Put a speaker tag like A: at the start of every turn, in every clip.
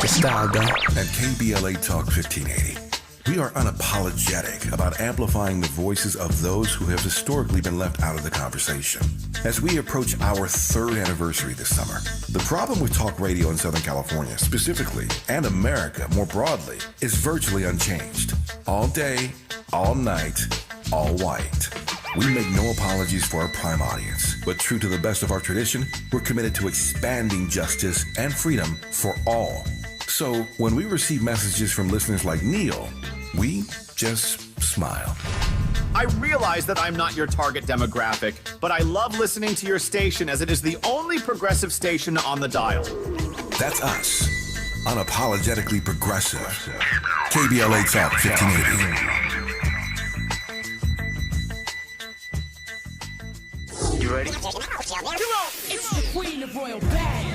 A: the style, guy.
B: At KBLA Talk 1580, we are unapologetic about amplifying the voices of those who have historically been left out of the conversation. As we approach our third anniversary this summer, the problem with talk radio in Southern California specifically, and America more broadly, is virtually unchanged. All day, all night, all white. We make no apologies for our prime audience, but true to the best of our tradition, we're committed to expanding justice and freedom for all. So when we receive messages from listeners like Neil, we just smile.
C: I realize that I'm not your target demographic, but I love listening to your station as it is the only progressive station on the dial.
B: That's us. Unapologetically progressive. KBLA Talk 1580.
A: You ready?
D: It's the queen of royal badness.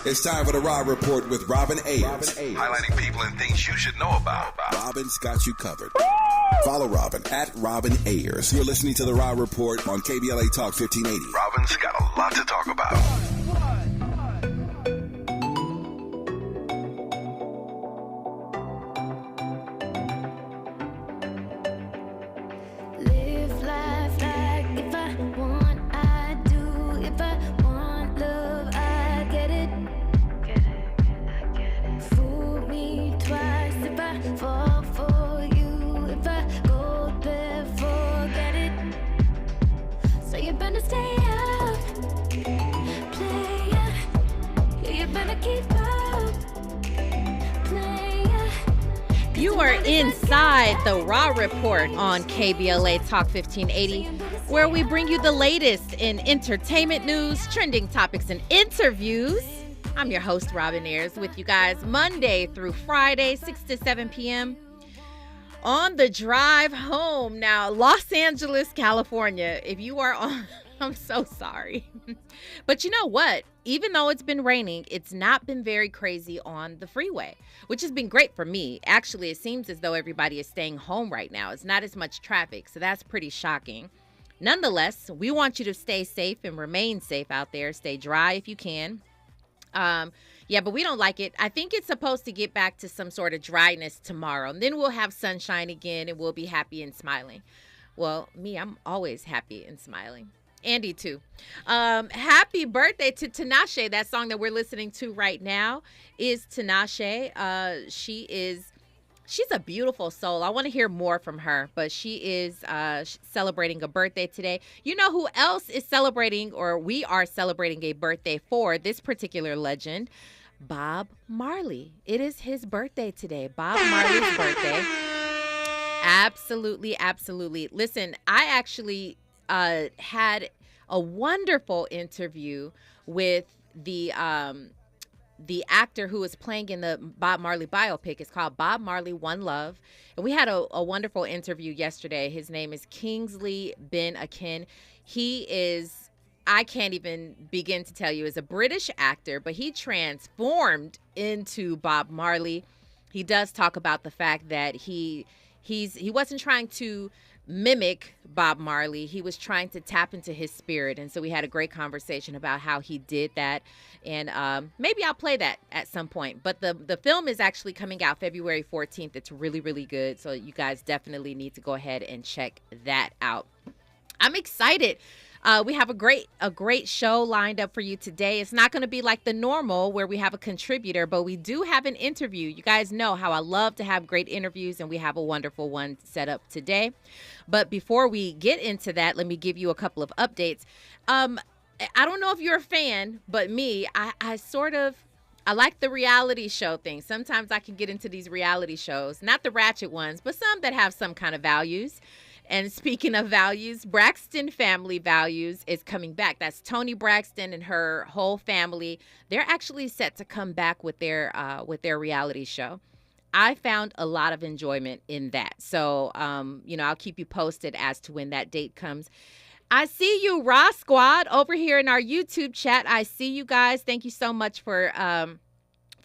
B: It's time for the Raw Report with Robin Ayers. Highlighting people and things you should know about. Robin's got you covered. Follow Robin at Robin Ayers. You're listening to the Raw Report on KBLA Talk 1580. Robin's got a lot to talk about.
E: Live life like if I want, I do. If I want love, I get it. Fool me twice if I fall for you. If I go there, forget it. So you better stay up, play up. Yeah, you better keep up, play up.
F: You are inside the Raw Report on KBLA Talk 1580, where we bring you the latest in entertainment news, trending topics, and interviews. I'm your host, Robin Ayers, with you guys Monday through Friday, 6 to 7 p.m. on the drive home. Now, Los Angeles, California, if you are on, I'm so sorry. But you know what? Even though it's been raining, it's not been very crazy on the freeway, which has been great for me. Actually, it seems as though everybody is staying home right now. It's not as much traffic, so that's pretty shocking. Nonetheless, we want you to stay safe and remain safe out there. Stay dry if you can. Yeah, but we don't like it. I think it's supposed to get back to some sort of dryness tomorrow. And then we'll have sunshine again and we'll be happy and smiling. Well, me, I'm always happy and smiling. Andy, too. Happy birthday to Tinashe. That song that we're listening to right now is Tinashe. She's a beautiful soul. I want to hear more from her, but she is celebrating a birthday today. You know who else is celebrating, or we are celebrating a birthday for this particular legend? Bob Marley. It is his birthday today. Bob Marley's birthday. Absolutely, absolutely. Listen, I actually had a wonderful interview with the actor who is playing in the Bob Marley biopic. It's called Bob Marley, One Love. And we had a wonderful interview yesterday. His name is Kingsley Ben Akin. He is, I can't even begin to tell you, is a British actor, but he transformed into Bob Marley. He does talk about the fact that he wasn't trying to mimic Bob Marley. He was trying to tap into his spirit. And so we had a great conversation about how he did that. And maybe I'll play that at some point. But the film is actually coming out February 14th. It's really, really good. So you guys definitely need to go ahead and check that out. I'm excited. We have a great show lined up for you today. It's not going to be like the normal where we have a contributor, but we do have an interview. You guys know how I love to have great interviews, and we have a wonderful one set up today. But before we get into that, let me give you a couple of updates. I don't know if you're a fan, but me, I like the reality show thing. Sometimes I can get into these reality shows, not the ratchet ones, but some that have some kind of values. And speaking of values, Braxton Family Values is coming back. That's Toni Braxton and her whole family. They're actually set to come back with their reality show. I found a lot of enjoyment in that. So, I'll keep you posted as to when that date comes. I see you, Raw Squad, over here in our YouTube chat. I see you guys. Thank you so much for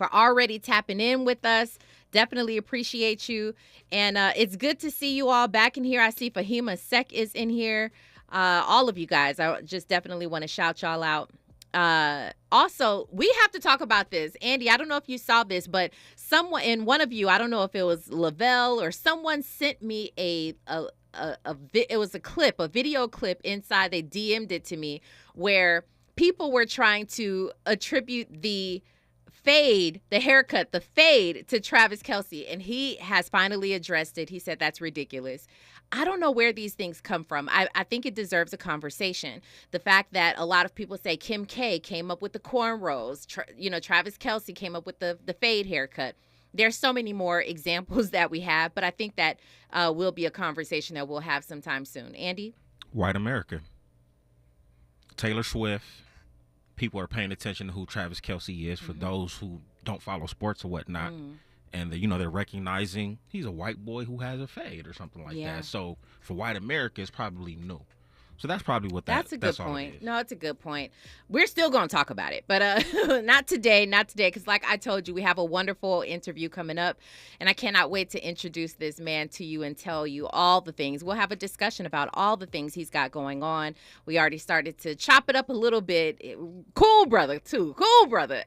F: already tapping in with us. Definitely appreciate you. And it's good to see you all back in here. I see Fahima Sek is in here. All of you guys. I just definitely want to shout y'all out. Also, we have to talk about this. Andy, I don't know if you saw this, but someone, and one of you, I don't know if it was Lavelle or someone, sent me it was a video clip inside. They DM'd it to me where people were trying to attribute the haircut to Travis Kelce, and he has finally addressed it. He said that's ridiculous. I don't know where these things come from. I think it deserves a conversation. The fact that a lot of people say Kim K came up with the cornrows, Travis Kelce came up with the fade haircut. There's so many more examples that we have, but I think that will be a conversation that we'll have sometime soon. Andy?
A: White America. Taylor Swift. People are paying attention to who Travis Kelce is for those who don't follow sports or whatnot. And they're recognizing he's a white boy who has a fade or something like that. So for white America, it's probably new. So that's probably what
F: that's a good point. No, it's a good point. We're still going to talk about it, but not today, because like I told you, we have a wonderful interview coming up, and I cannot wait to introduce this man to you and tell you all the things. We'll have a discussion about all the things he's got going on. We already started to chop it up a little bit. Cool brother, too. Cool brother.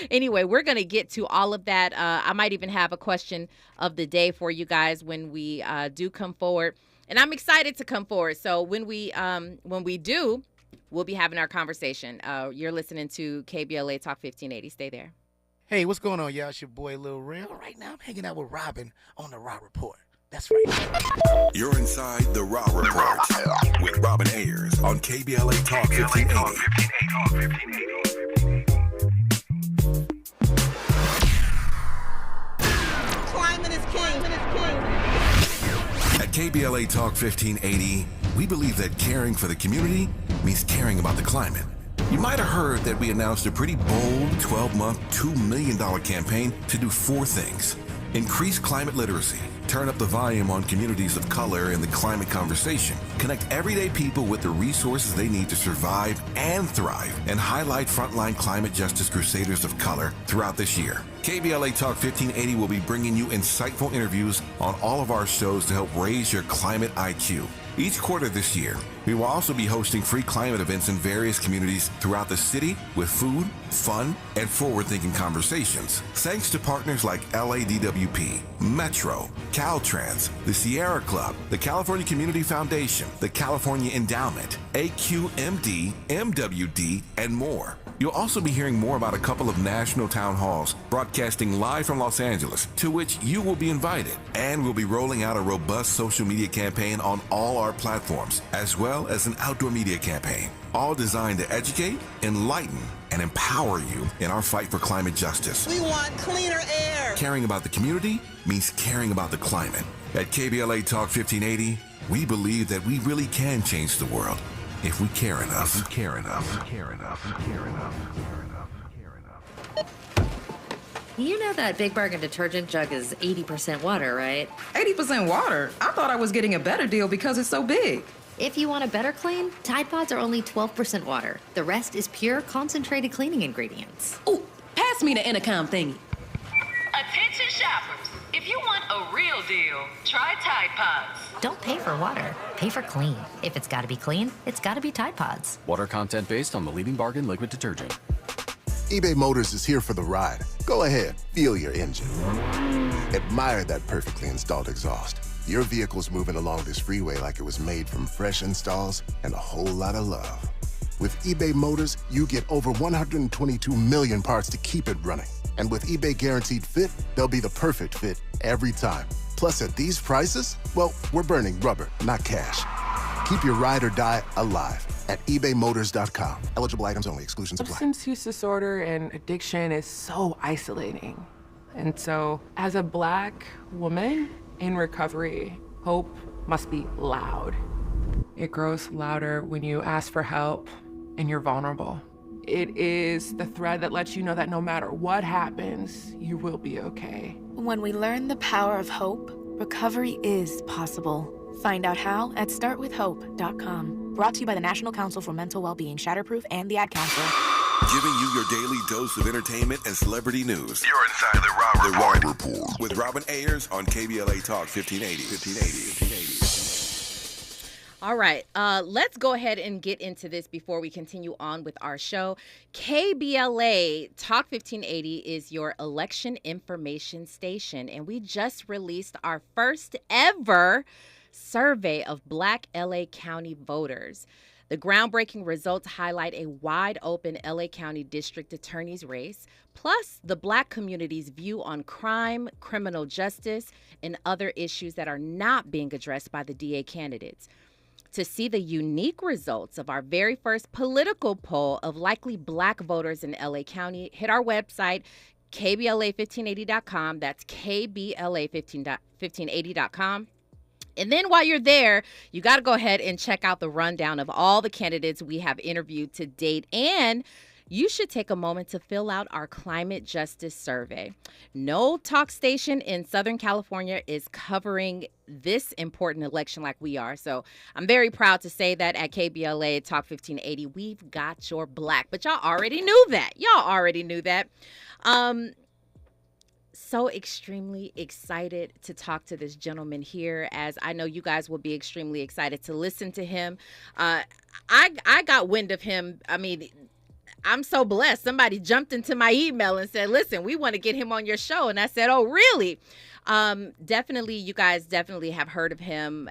F: Anyway, we're going to get to all of that. I might even have a question of the day for you guys when we do come forward. And I'm excited to come forward. So when we do, we'll be having our conversation. You're listening to KBLA Talk 1580. Stay there.
G: Hey, what's going on, y'all? It's your boy, Lil Real. Right now, I'm hanging out with Robin on the Raw Report. That's right.
B: You're inside the Raw Report with Robin Ayers on KBLA Talk 1580.
D: Climate is king.
B: At KBLA Talk 1580, we believe that caring for the community means caring about the climate. You might have heard that we announced a pretty bold 12-month, $2 million campaign to do 4 things. Increase climate literacy, turn up the volume on communities of color in the climate conversation, connect everyday people with the resources they need to survive and thrive, and highlight frontline climate justice crusaders of color throughout this year. KBLA Talk 1580 will be bringing you insightful interviews on all of our shows to help raise your climate IQ. Each quarter this year, we will also be hosting free climate events in various communities throughout the city with food, fun, and forward-thinking conversations. Thanks to partners like LADWP, Metro, Caltrans, the Sierra Club, the California Community Foundation, the California Endowment, AQMD, MWD, and more. You'll also be hearing more about a couple of national town halls broadcasting live from Los Angeles, to which you will be invited. And we'll be rolling out a robust social media campaign on all our platforms, as well as an outdoor media campaign, all designed to educate, enlighten, and empower you in our fight for climate justice.
D: We want cleaner air.
B: Caring about the community means caring about the climate. At KBLA Talk 1580, we believe that we really can change the world if we care enough. If we care enough. We care enough. We care enough. We care enough. We care enough.
H: You know that Big Bargain detergent jug is 80% water, right?
I: 80% water? I thought I was getting a better deal because it's so big.
H: If you want a better clean, Tide Pods are only 12% water. The rest is pure, concentrated cleaning ingredients.
I: Ooh, pass me the intercom thingy.
J: Attention shoppers. If you want a real deal, try Tide Pods.
H: Don't pay for water. Pay for clean. If it's got to be clean, it's got to be Tide Pods.
K: Water content based on the leading bargain liquid detergent.
L: eBay Motors is here for the ride. Go ahead, feel your engine. Admire that perfectly installed exhaust. Your vehicle's moving along this freeway like it was made from fresh installs and a whole lot of love. With eBay Motors, you get over 122 million parts to keep it running. And with eBay Guaranteed Fit, they'll be the perfect fit every time. Plus, at these prices, well, we're burning rubber, not cash. Keep your ride or die alive at ebaymotors.com. Eligible items only. Exclusions apply.
M: Substance use disorder and addiction is so isolating. And so, as a Black woman in recovery, hope must be loud. It grows louder when you ask for help and you're vulnerable. It is the thread that lets you know that no matter what happens, you will be okay.
N: When we learn the power of hope, recovery is possible. Find out how at startwithhope.com. Brought to you by the National Council for Mental Wellbeing, Shatterproof, and the Ad Council.
B: Giving you your daily dose of entertainment and celebrity news.
O: You're inside the Raw Report.
B: With Robin Ayers on KBLA Talk 1580.
F: All right, let's go ahead and get into this before we continue on with our show. KBLA Talk 1580 is your election information station, and we just released our first ever survey of Black LA County voters. The groundbreaking results highlight a wide open LA County District Attorney's race, plus the Black community's view on crime, criminal justice, and other issues that are not being addressed by the DA candidates. To see the unique results of our very first political poll of likely Black voters in LA County, hit our website, KBLA1580.com. That's KBLA1580.com. And then while you're there, you got to go ahead and check out the rundown of all the candidates we have interviewed to date. And you should take a moment to fill out our climate justice survey. No talk station in Southern California is covering this important election like we are. So I'm very proud to say that at KBLA Talk 1580, we've got your Black. But y'all already knew that. So extremely excited to talk to this gentleman here, as I know you guys will be extremely excited to listen to him. I got wind of him. I mean, I'm so blessed. Somebody jumped into my email and said, listen, we want to get him on your show. And I said, oh, really? Definitely, you guys definitely have heard of him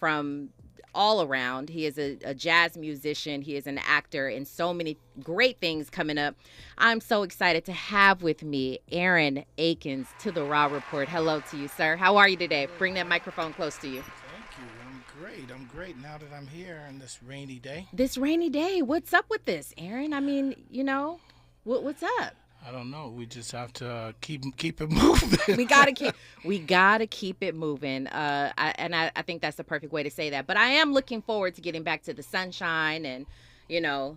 F: from all around. He is a jazz musician. He is an actor, and so many great things coming up. I'm so excited to have with me Aaron Akins to the Raw Report. Hello to you, sir. How are you today? Bring that microphone close to you.
G: Thank you. I'm great now that I'm here on this rainy day.
F: What's up with this, Aaron? I mean, what's up?
G: I don't know. We just have to keep it moving.
F: we gotta keep it moving. I think that's the perfect way to say that. But I am looking forward to getting back to the sunshine and the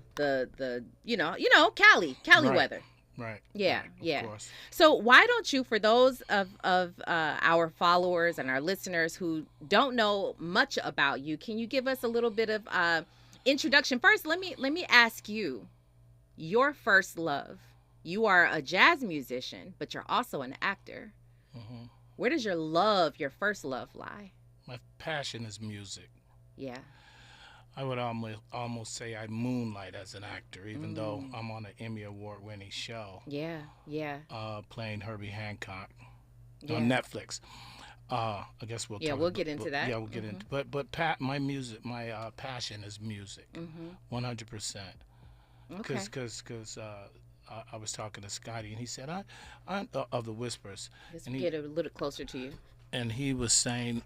F: Cali
G: right.
F: weather.
G: Right.
F: Yeah.
G: Right,
F: Yeah.
G: Of course.
F: So why don't you, for those of our followers and our listeners who don't know much about you, can you give us a little bit of introduction? First, let me ask you your first love. You are a jazz musician, but you're also an actor.
G: Mm-hmm.
F: Where does your first love lie?
G: My passion is music.
F: Yeah.
G: I would almost say I moonlight as an actor, even though I'm on an Emmy Award-winning show.
F: Yeah.
G: Playing Herbie Hancock on Netflix. I guess we'll
F: get into that.
G: Yeah, we'll get into. But my passion is music, 100%.
F: Okay.
G: Because I was talking to Scotty, and he said, I of the Whispers.
F: Let's get a little closer to you.
G: And he was saying,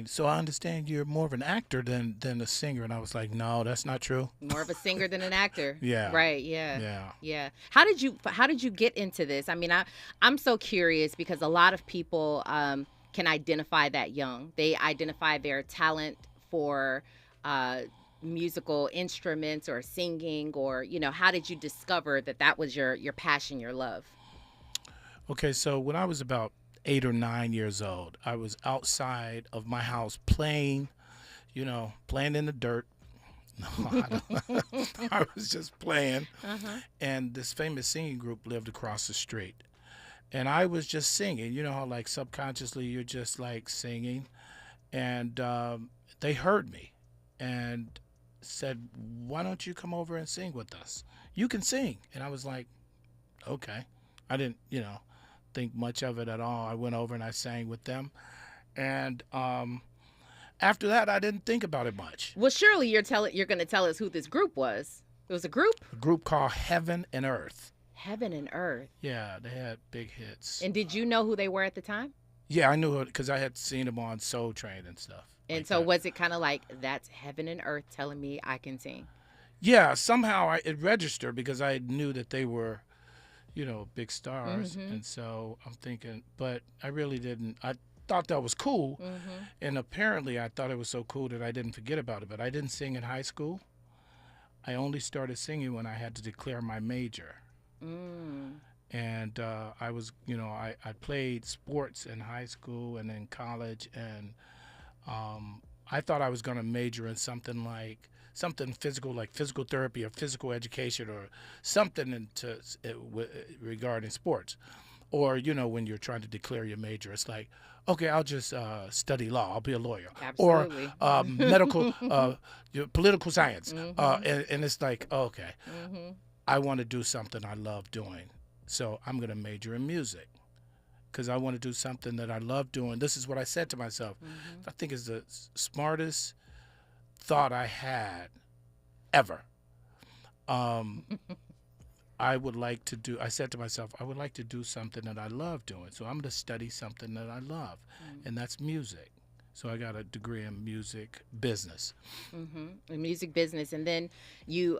G: so I understand you're more of an actor than a singer. And I was like, no, that's not true.
F: More of a singer than an actor.
G: Yeah.
F: Right. Yeah. How did you get into this? I mean, I'm so curious because a lot of people can identify that young. They identify their talent for musical instruments or singing, or how did you discover that was your passion, your love?
G: Okay, so when I was about 8 or 9 years old, I was outside of my house playing in the dirt. No, I was just playing, and this famous singing group lived across the street, and I was just singing. You know how like subconsciously you're just like singing, and they heard me and said, why don't you come over and sing with us? You can sing. And I was like, okay. I didn't, think much of it at all. I went over and I sang with them. And after that, I didn't think about it much.
F: Well, surely you're going to tell us who this group was. It was a group?
G: A group called Heaven and Earth.
F: Heaven and Earth.
G: Yeah, they had big hits.
F: And did you know who they were at the time?
G: Yeah, I knew it because I had seen them on Soul Train and stuff.
F: And so was it kind of like, that's Heaven and Earth telling me I can sing?
G: Yeah, somehow it registered because I knew that they were, big stars. And so I'm thinking, but I really didn't. I thought that was cool. And apparently I thought it was so cool that I didn't forget about it. But I didn't sing in high school. I only started singing when I had to declare my major. And I was, I played sports in high school and in college, and I thought I was going to major in something physical, like physical therapy or physical education or something regarding sports. Or, when you're trying to declare your major, it's like, okay, I'll just study law. I'll be a lawyer.
F: Absolutely.
G: Or medical, political science. And it's like, okay, I want to do something I love doing. So I'm going to major in music because I want to do something that I love doing. This is what I said to myself. I think it's the smartest thought I had ever. I said to myself, I would like to do something that I love doing. So I'm going to study something that I love, and that's music. So I got a degree in music business.
F: In music business. And then you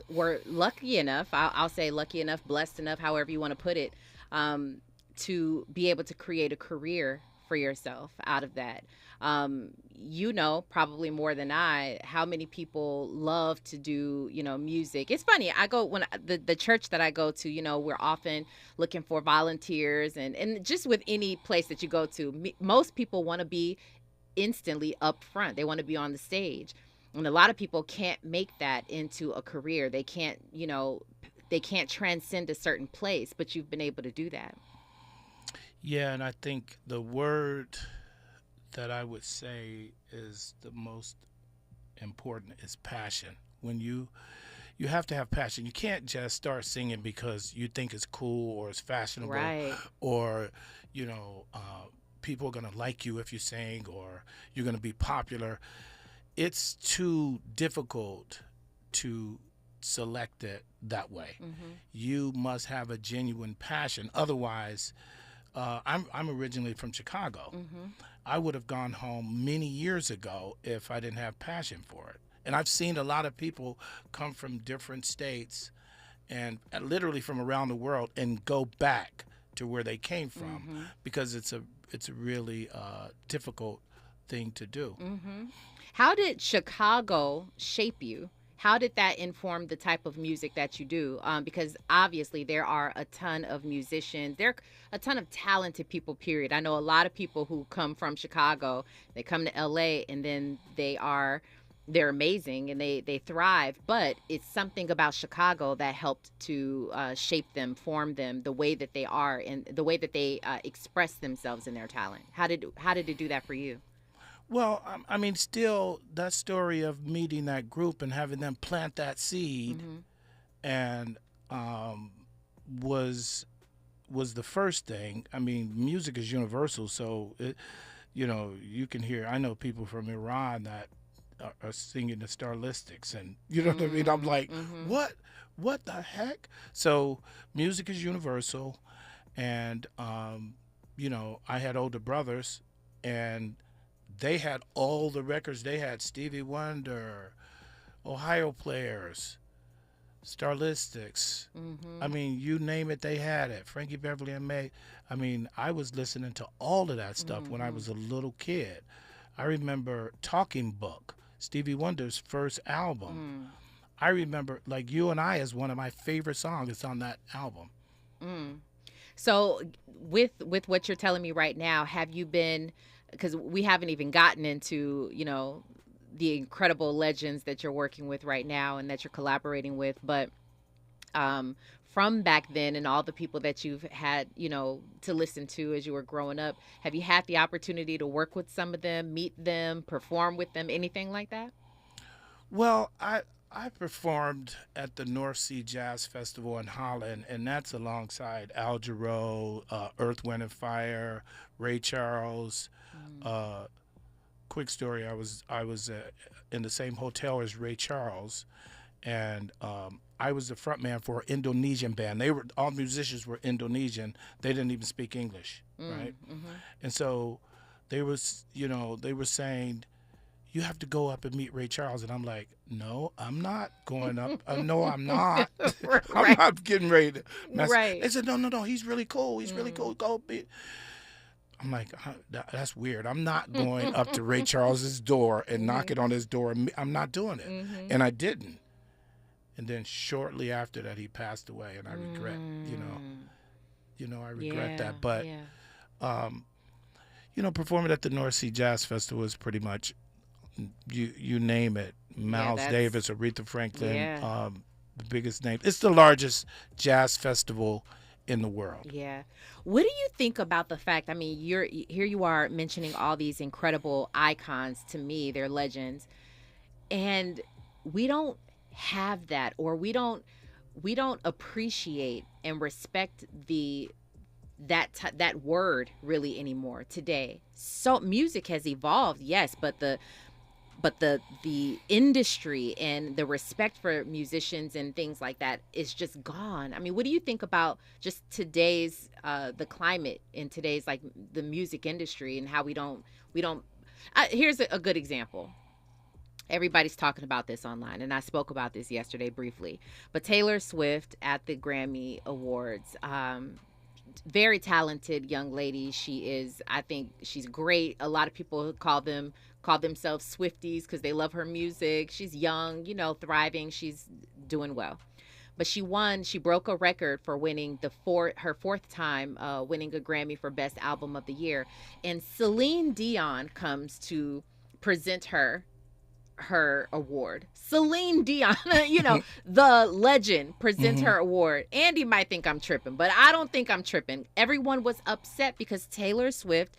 F: were lucky enough, I'll say lucky enough, blessed enough, however you want to put it, to be able to create a career for yourself out of that. Probably more than I, how many people love to do, music. It's funny. I go when the church that I go to, we're often looking for volunteers and just with any place that you go to, most people want to be instantly up front. They want to be on the stage. And a lot of people can't make that into a career. They can't, they can't transcend a certain place, but you've been able to do that.
G: Yeah, and I think the word that I would say is the most important is passion. When you have to have passion. You can't just start singing because you think it's cool or it's fashionable,
F: right?
G: Or people are going to like you if you sing, or you're going to be popular. It's too difficult to select it that way. You must have a genuine passion. Otherwise, I'm originally from Chicago. I would have gone home many years ago if I didn't have passion for it. And I've seen a lot of people come from different states and literally from around the world and go back to where they came from because it's a really difficult thing to do.
F: How did Chicago shape you? How did that inform the type of music that you do? Because obviously there are a ton of musicians. There are a ton of talented people, period. I know a lot of people who come from Chicago, they come to LA and then they're amazing and they thrive. But it's something about Chicago that helped to shape them, form them the way that they are and the way that they express themselves in their talent. How did it do that for you?
G: Well, I mean, still that story of meeting that group and having them plant that seed, and was the first thing. I mean, music is universal, so you can hear. I know people from Iran that are singing the Starlistics, and you know what I mean. I'm like, what the heck? So music is universal, and I had older brothers, and they had all the records. They had Stevie Wonder, Ohio Players, Starlistics. I mean, you name it, they had it. Frankie Beverly and May. I mean, I was listening to all of that stuff when I was a little kid. I remember Talking Book, Stevie Wonder's first album. I remember, like, You and I is one of my favorite songs. It's on that album.
F: So with what you're telling me right now, have you been, because we haven't even gotten into, the incredible legends that you're working with right now and that you're collaborating with, but from back then and all the people that you've had, to listen to as you were growing up, have you had the opportunity to work with some of them, meet them, perform with them, anything like that?
G: Well, I performed at the North Sea Jazz Festival in Holland, and that's alongside Al Jarreau, Earth, Wind and Fire, Ray Charles. Quick story: I was in the same hotel as Ray Charles, and I was the front man for an Indonesian band. All musicians were Indonesian. They didn't even speak English, right? And so they were saying, you have to go up and meet Ray Charles. And I'm like, no, I'm not going up. No, I'm not. I'm not getting ready to mess. They said, no, he's really cool. He's really cool. Go be. I'm like, that's weird. I'm not going up to Ray Charles's door and knocking on his door. I'm not doing it. And I didn't. And then shortly after that, he passed away, and I regret, I regret that. But, performing at the North Sea Jazz Festival is pretty much, you name it, Miles Davis, Aretha Franklin, the biggest name. It's the largest jazz festival in the world.
F: Yeah. What do you think about the fact, I mean, here you are mentioning all these incredible icons. To me, they're legends. And we don't have that, or we don't appreciate and respect that word really anymore today. So music has evolved, yes, but the industry and the respect for musicians and things like that is just gone. I mean, what do you think about just today's the climate in today's, like, the music industry, and how we don't here's a good example. Everybody's talking about this online, and I spoke about this yesterday briefly. But Taylor Swift at the Grammy Awards, very talented young lady. I think she's great. A lot of people call themselves Swifties because they love her music. She's young, thriving. She's doing well. But she broke a record for winning her fourth time winning a Grammy for Best Album of the Year. And Celine Dion comes to present her award. Celine Dion, the legend, presents her award. Andy might think I'm tripping, but I don't think I'm tripping. Everyone was upset because Taylor Swift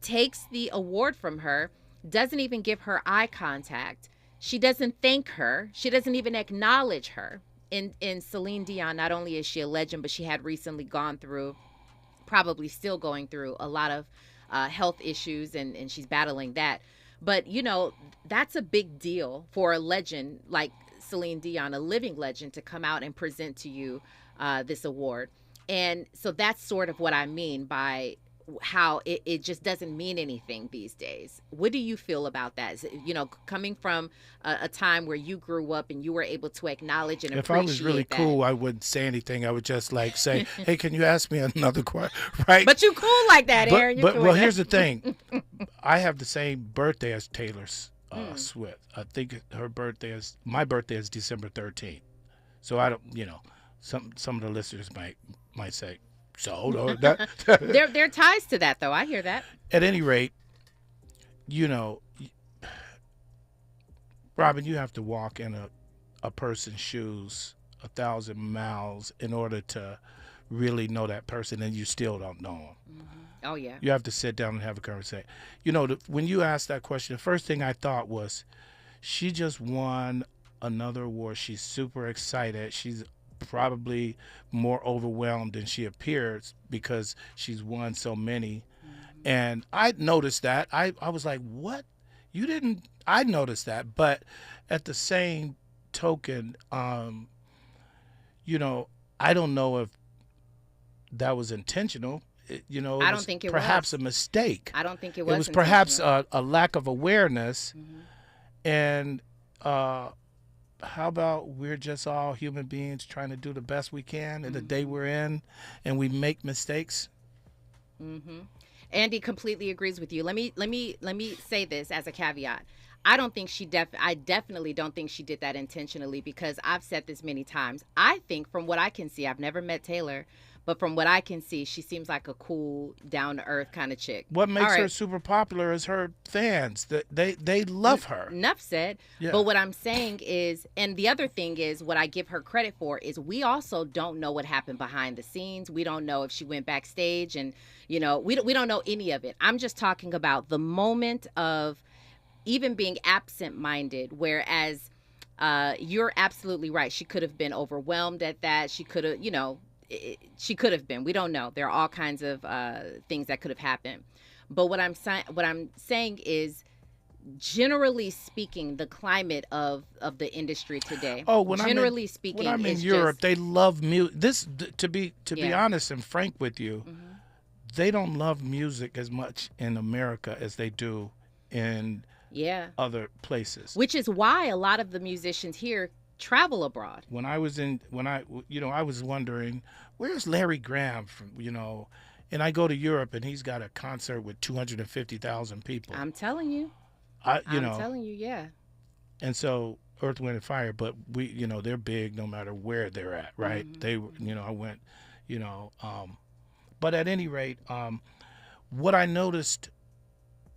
F: takes the award from her, doesn't even give her eye contact. She doesn't thank her. She doesn't even acknowledge her. In Celine Dion, not only is she a legend, but she had recently gone through, probably still going through, a lot of health issues, and she's battling that. But, that's a big deal for a legend like Celine Dion, a living legend, to come out and present to you this award. And so that's sort of what I mean by how it just doesn't mean anything these days. What do you feel about that? Coming from a time where you grew up and you were able to acknowledge and appreciate that. If I was really
G: cool, I wouldn't say anything. I would just say, hey, can you ask me another question? Right?
F: But you cool like that, Aaron.
G: Well, here's the thing. I have the same birthday as Taylor Swift. I think my birthday is December 13th. So I don't, some of the listeners might say, so no,
F: there are ties to that, though. I hear that.
G: At any rate, Robin, you have to walk in a person's shoes 1,000 miles in order to really know that person, and you still don't know them.
F: Mm-hmm. Oh, yeah.
G: You have to sit down and have a conversation. When you asked that question, the first thing I thought was, she just won another award. She's super excited. She's probably more overwhelmed than she appears because she's won so many. Mm-hmm. And I noticed that. I was like, what? You didn't? I noticed that. But at the same token, I don't know if that was intentional. I
F: don't think it was.
G: Perhaps a mistake.
F: I don't think it was.
G: It was perhaps a lack of awareness. Mm-hmm. And how about we're just all human beings trying to do the best we can in the day we're in, and we make mistakes?
F: Mm-hmm. Andy completely agrees with you. Let me say this as a caveat. I don't think I definitely don't think she did that intentionally, because I've said this many times. I think, from what I can see, I've never met Taylor, but from what I can see, she seems like a cool, down-to-earth kind of chick.
G: What makes her super popular is her fans. They love her.
F: Enough said. Yeah. But what I'm saying is, and the other thing is, what I give her credit for is, we also don't know what happened behind the scenes. We don't know if she went backstage, and, we don't know any of it. I'm just talking about the moment of even being absent-minded, whereas you're absolutely right. She could have been overwhelmed at that. She could have, she could have been. We don't know. There are all kinds of things that could have happened. But what I'm saying is, generally speaking, the climate of the industry today.
G: Oh, when I'm in Europe, they love music. To be honest and frank with you, mm-hmm. they don't love music as much in America as they do in other places.
F: Which is why a lot of the musicians here travel abroad.
G: When I was wondering, where's Larry Graham from, and I go to Europe and he's got a concert with 250,000 people.
F: I'm telling you. I'm telling you, yeah.
G: And so Earth, Wind and Fire, but we, they're big no matter where they're at, right? Mm-hmm. They, I went, but at any rate, what I noticed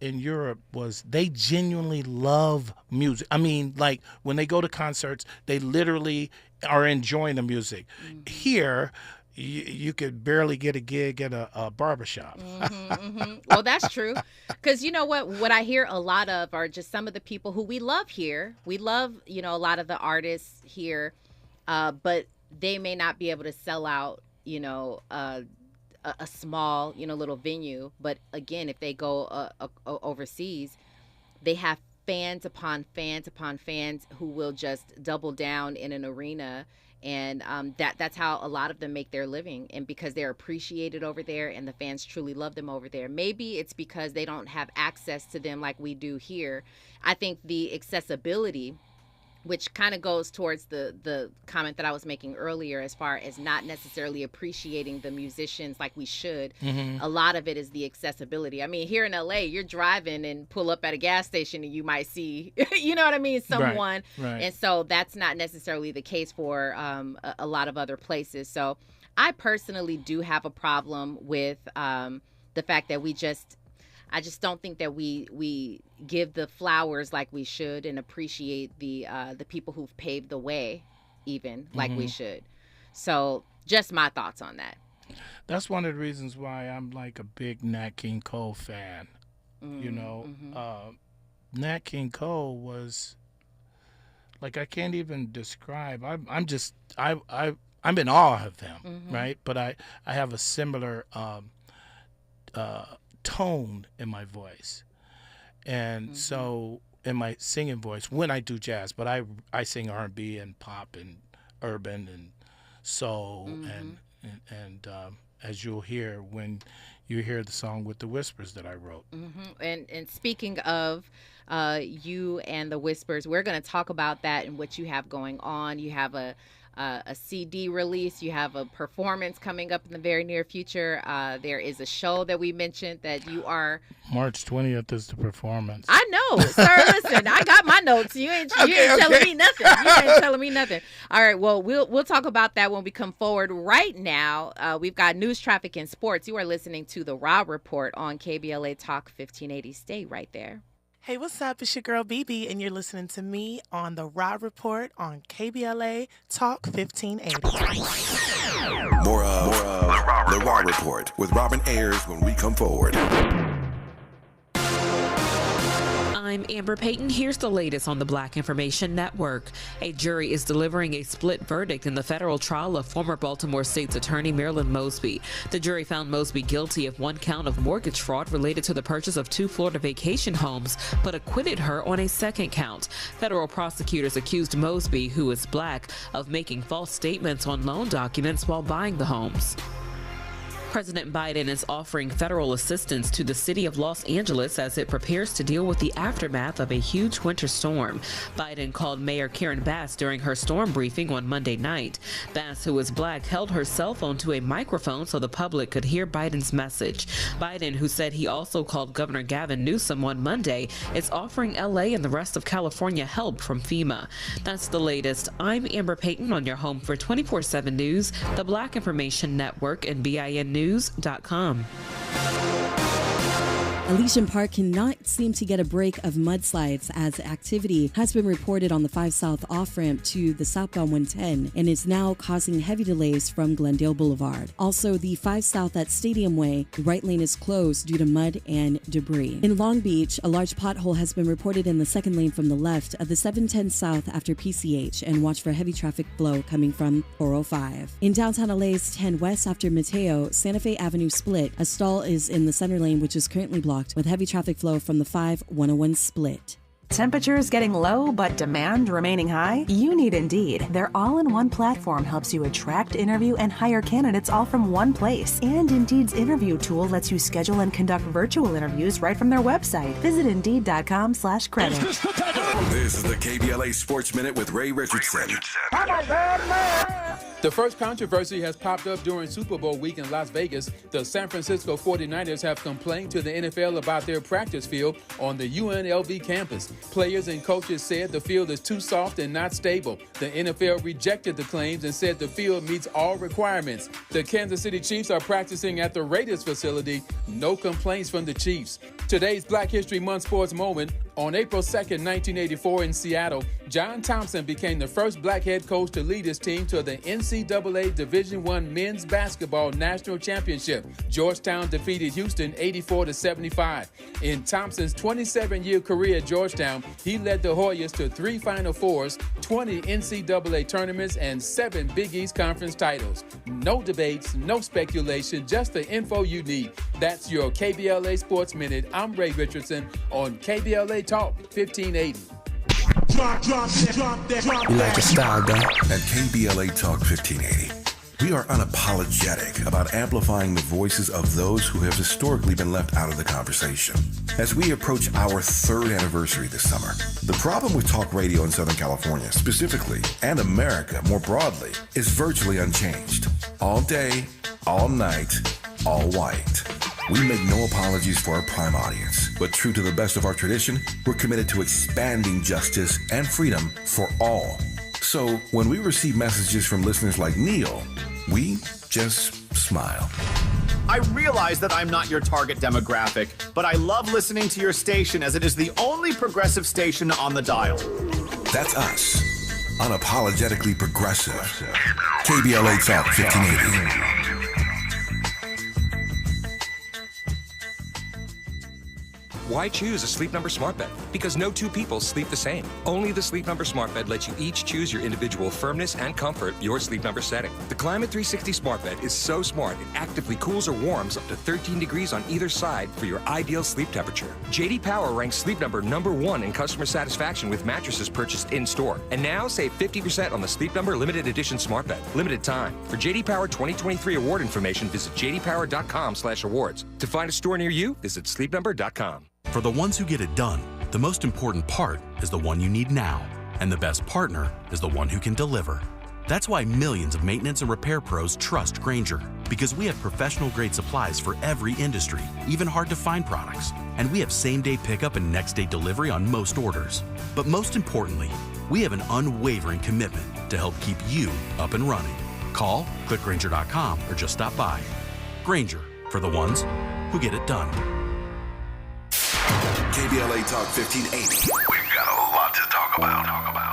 G: in Europe was they genuinely love music. I mean, like, when they go to concerts, they literally are enjoying the music. Mm-hmm. Here, you could barely get a gig at a barbershop.
F: Well, that's true. Because you know what I hear a lot of are just some of the people who we love here. We love, a lot of the artists here, but they may not be able to sell out, a small, little venue. But again, if they go overseas, they have fans upon fans upon fans who will just double down in an arena. And that's how a lot of them make their living. And because they're appreciated over there and the fans truly love them over there. Maybe it's because they don't have access to them like we do here. I think the accessibility, which kind of goes towards the comment that I was making earlier as far as not necessarily appreciating the musicians like we should. A lot of it is the accessibility. I mean, here in LA, you're driving and pull up at a gas station and you might see, you know what I mean, someone.
G: Right.
F: And so that's not necessarily the case for a lot of other places. So I personally do have a problem with the fact that I just don't think that we give the flowers like we should and appreciate the people who've paved the way even like we should. So just my thoughts on that.
G: That's one of the reasons why I'm like a big Nat King Cole fan. Nat King Cole was like, I can't even describe. I'm in awe of him, right? But I have a similar tone in my voice, and so in my singing voice when I do jazz, but I sing R&B and pop and urban and soul and as you'll hear when you hear the song With the Whispers that I wrote.
F: And speaking of you and the Whispers, we're going to talk about that and what you have going on. You have a CD release. You have a performance coming up in the very near future. There is a show that we mentioned that you are.
G: March 20th is the performance.
F: I know, sir. Listen, I got my notes. You ain't telling me nothing. You ain't telling me nothing. All right. Well, we'll talk about that when we come forward. Right now, we've got news, traffic, and sports. You are listening to the Raw Report on KBLA Talk 1580. Stay right there.
P: Hey, what's up? It's your girl BB, and you're listening to me on the Raw Report on KBLA Talk 1580.
B: More of the Raw Report with Robin Ayers when we come forward.
Q: I'm Amber Payton. Here's the latest on the Black Information Network. A jury is delivering a split verdict in the federal trial of former Baltimore State's Attorney Marilyn Mosby. The jury found Mosby guilty of one count of mortgage fraud related to the purchase of 2 Florida vacation homes, but acquitted her on a second count. Federal prosecutors accused Mosby, who is Black, of making false statements on loan documents while buying the homes. President Biden is offering federal assistance to the city of Los Angeles as it prepares to deal with the aftermath of a huge winter storm. Biden called Mayor Karen Bass during her storm briefing on Monday night. Bass, who is Black, held her cell phone to a microphone so the public could hear Biden's message. Biden, who said he also called Governor Gavin Newsom on Monday, is offering LA and the rest of California help from FEMA. That's the latest. I'm Amber Payton on your home for 24/7 News, the Black Information Network, and BINnews.com.
R: Elysian Park cannot seem to get a break of mudslides as activity has been reported on the 5 South off-ramp to the southbound 110 and is now causing heavy delays from Glendale Boulevard. Also, the 5 South at Stadium Way, the right lane is closed due to mud and debris. In Long Beach, a large pothole has been reported in the second lane from the left of the 710 South after PCH, and watch for heavy traffic flow coming from 405. In downtown LA's 10 West after Mateo, Santa Fe Avenue split, a stall is in the center lane which is currently blocked with heavy traffic flow from the 5-101 split.
S: Temperatures getting low, but demand remaining high? You need Indeed. Their all-in-one platform helps you attract, interview, and hire candidates all from one place. And Indeed's interview tool lets you schedule and conduct virtual interviews right from their website. Visit Indeed.com/credit.
B: This is the KBLA Sports Minute with Ray Richardson.
T: The first controversy has popped up during Super Bowl week in Las Vegas. The San Francisco 49ers have complained to the NFL about their practice field on the UNLV campus. Players and coaches said the field is too soft and not stable. The NFL rejected the claims and said the field meets all requirements. The Kansas City Chiefs are practicing at the Raiders facility. No complaints from the Chiefs. Today's Black History Month sports moment. On April 2nd, 1984 in Seattle, John Thompson became the first black head coach to lead his team to the NCAA Division I Men's Basketball National Championship. Georgetown defeated Houston 84-75. In Thompson's 27-year career at Georgetown, he led the Hoyas to 3 Final Fours, 20 NCAA tournaments, and 7 Big East Conference titles. No debates, no speculation, just the info you need. That's your KBLA Sports Minute. I'm Ray Richardson on KBLA Talk 1580.
B: You like your style, guy? At KBLA Talk 1580, we are unapologetic about amplifying the voices of those who have historically been left out of the conversation. As we approach our 3rd anniversary this summer, the problem with talk radio in Southern California specifically, and America more broadly, is virtually unchanged. All day, all night, all white. We make no apologies for our prime audience, but true to the best of our tradition, we're committed to expanding justice and freedom for all. So when we receive messages from listeners like Neil, we just smile.
C: I realize that I'm not your target demographic, but I love listening to your station as it is the only progressive station on the dial.
B: That's us. Unapologetically progressive. KBLA Talk 1580.
U: Why choose a Sleep Number smart bed? Because no two people sleep the same. Only the Sleep Number smart bed lets you each choose your individual firmness and comfort, your Sleep Number setting. The Climate 360 smart bed is so smart it actively cools or warms up to 13 degrees on either side for your ideal sleep temperature. JD Power ranks Sleep Number #1 in customer satisfaction with mattresses purchased in-store. And now save 50% on the Sleep Number limited edition smart bed. Limited time. For JD Power 2023 award information, visit jdpower.com/awards. To find a store near you, visit sleepnumber.com.
V: For the ones who get it done, the most important part is the one you need now. And the best partner is the one who can deliver. That's why millions of maintenance and repair pros trust Grainger. Because we have professional-grade supplies for every industry, even hard-to-find products. And we have same-day pickup and next-day delivery on most orders. But most importantly, we have an unwavering commitment to help keep you up and running. Call, click Grainger.com, or just stop by. Grainger, for the ones who get it done.
B: KBLA Talk 1580. We've got a lot to talk about.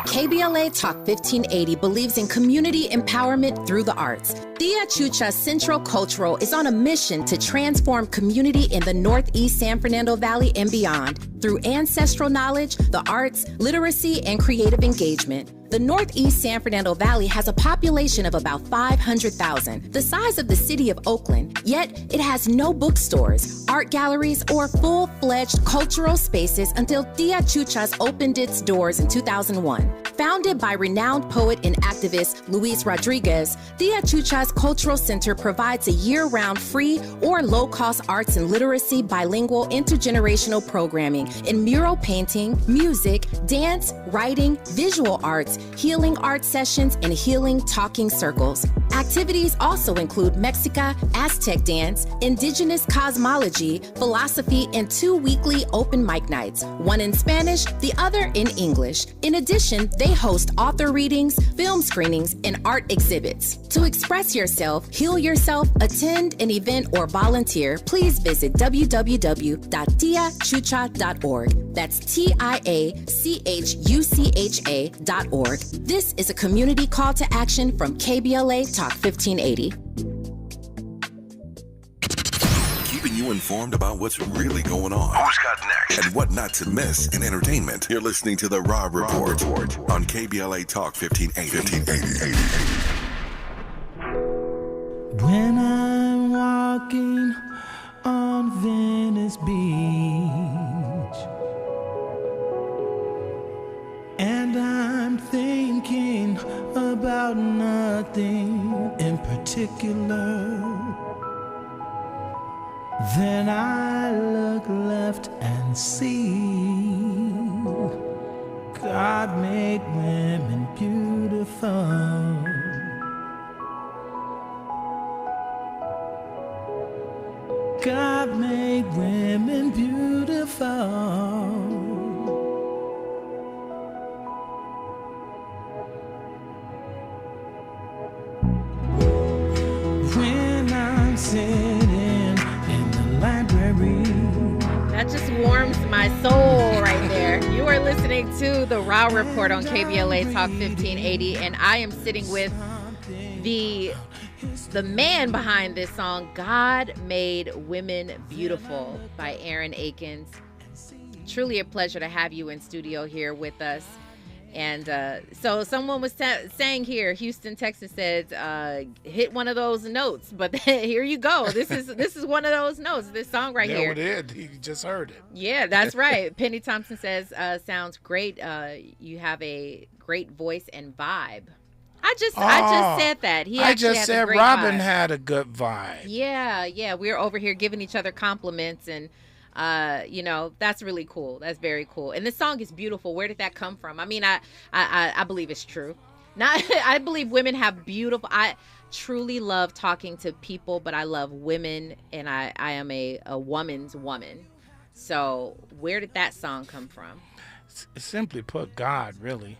F: KBLA Talk 1580 believes in community empowerment through the arts. Tia Chucha Central Cultural is on a mission to transform community in the Northeast San Fernando Valley and beyond through ancestral knowledge, the arts, literacy, and creative engagement. The Northeast San Fernando Valley has a population of about 500,000, the size of the city of Oakland, yet it has no bookstores, art galleries, or full-fledged cultural spaces until Tia Chuchas opened its doors in 2001. Founded by renowned poet and activist Luis Rodriguez, Tia Chuchas Cultural Center provides a year-round free or low-cost arts and literacy bilingual intergenerational programming in mural painting, music, dance, writing, visual arts, healing art sessions, and healing talking circles. Activities also include Mexica, Aztec dance, indigenous cosmology, philosophy, and 2 weekly open mic nights, one in Spanish, the other in English. In addition, they host author readings, film screenings, and art exhibits. To express yourself, heal yourself, attend an event, or volunteer, please visit www.tiachucha.org. That's TIACHUCHA.org. This is a community call to action from KBLA Talk 1580.
B: Keeping you informed about what's really going on. Who's got next? And what not to miss in entertainment. You're listening to The Rob Report on KBLA Talk 1580.
W: When I'm walking on Venice Beach and I'm thinking about nothing in particular, then I look left and see God made women beautiful. God made women beautiful. When I'm sitting in the library.
F: That just warms my soul right there. You are listening to the Raw Report on KBLA Talk 1580, and I am sitting with the man behind this song, God Made Women Beautiful by Aaron Akins. Truly a pleasure to have you in studio here with us. And so someone was saying here, Houston, Texas says, hit one of those notes. But here you go. This is one of those notes, this song right here.
G: There it is. You just heard it.
F: Yeah, that's right. Penny Thompson says, sounds great. You have a great voice and vibe. I just said that.
G: I just said Robin had a good vibe.
F: Yeah. We're over here giving each other compliments, and that's really cool. That's very cool. And this song is beautiful. Where did that come from? I mean, I believe it's true. I believe women have beautiful. I truly love talking to people, but I love women, and I am a woman's woman. So where did that song come from?
G: Simply put, God, really.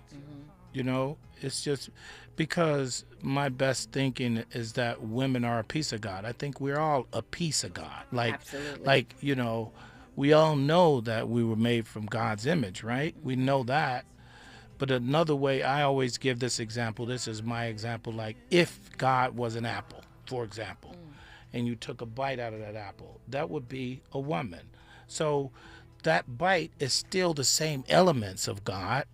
G: Mm-hmm. It's just because my best thinking is that women are a piece of God. I think we're all a piece of God.
F: Absolutely.
G: We all know that we were made from God's image, right? We know that. But another way, I always give this example. This is my example. Like, if God was an apple, for example, and you took a bite out of that apple, that would be a woman. So that bite is still the same elements of God.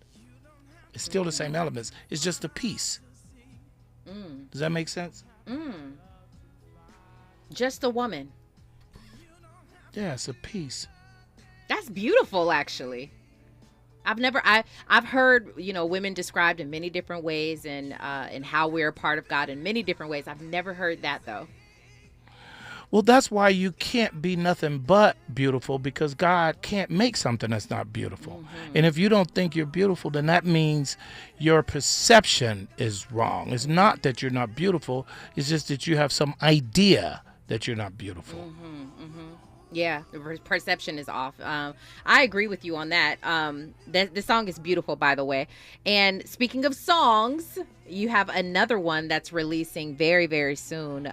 G: It's still the same elements. It's just a piece. Does that make sense?
F: Just a woman.
G: Yeah, it's a piece.
F: That's beautiful, actually. I've heard, women described in many different ways, and how we're a part of God in many different ways. I've never heard that, though.
G: Well, that's why you can't be nothing but beautiful, because God can't make something that's not beautiful. Mm-hmm. And if you don't think you're beautiful, then that means your perception is wrong. It's not that you're not beautiful. It's just that you have some idea that you're not beautiful.
F: Mm-hmm, mm-hmm. Yeah, the perception is off. I agree with you on that. The song is beautiful, by the way. And speaking of songs, you have another one that's releasing very, very soon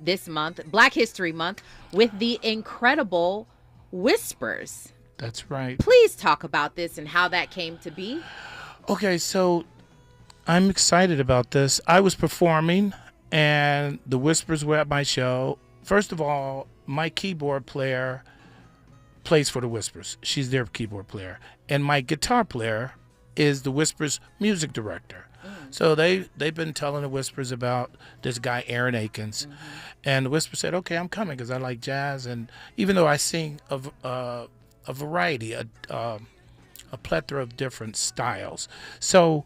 F: this month, Black History Month, with the incredible Whispers.
G: That's right.
F: Please talk about this and how that came to be.
G: Okay, so I'm excited about this. I was performing, and the Whispers were at my show. First of all, my keyboard player plays for the Whispers. She's their keyboard player. And my guitar player is the Whispers music director. So they've been telling the Whispers about this guy, Aaron Akins. Mm-hmm. And the Whispers said, okay, I'm coming because I like jazz. And even though I sing a variety, a plethora of different styles. So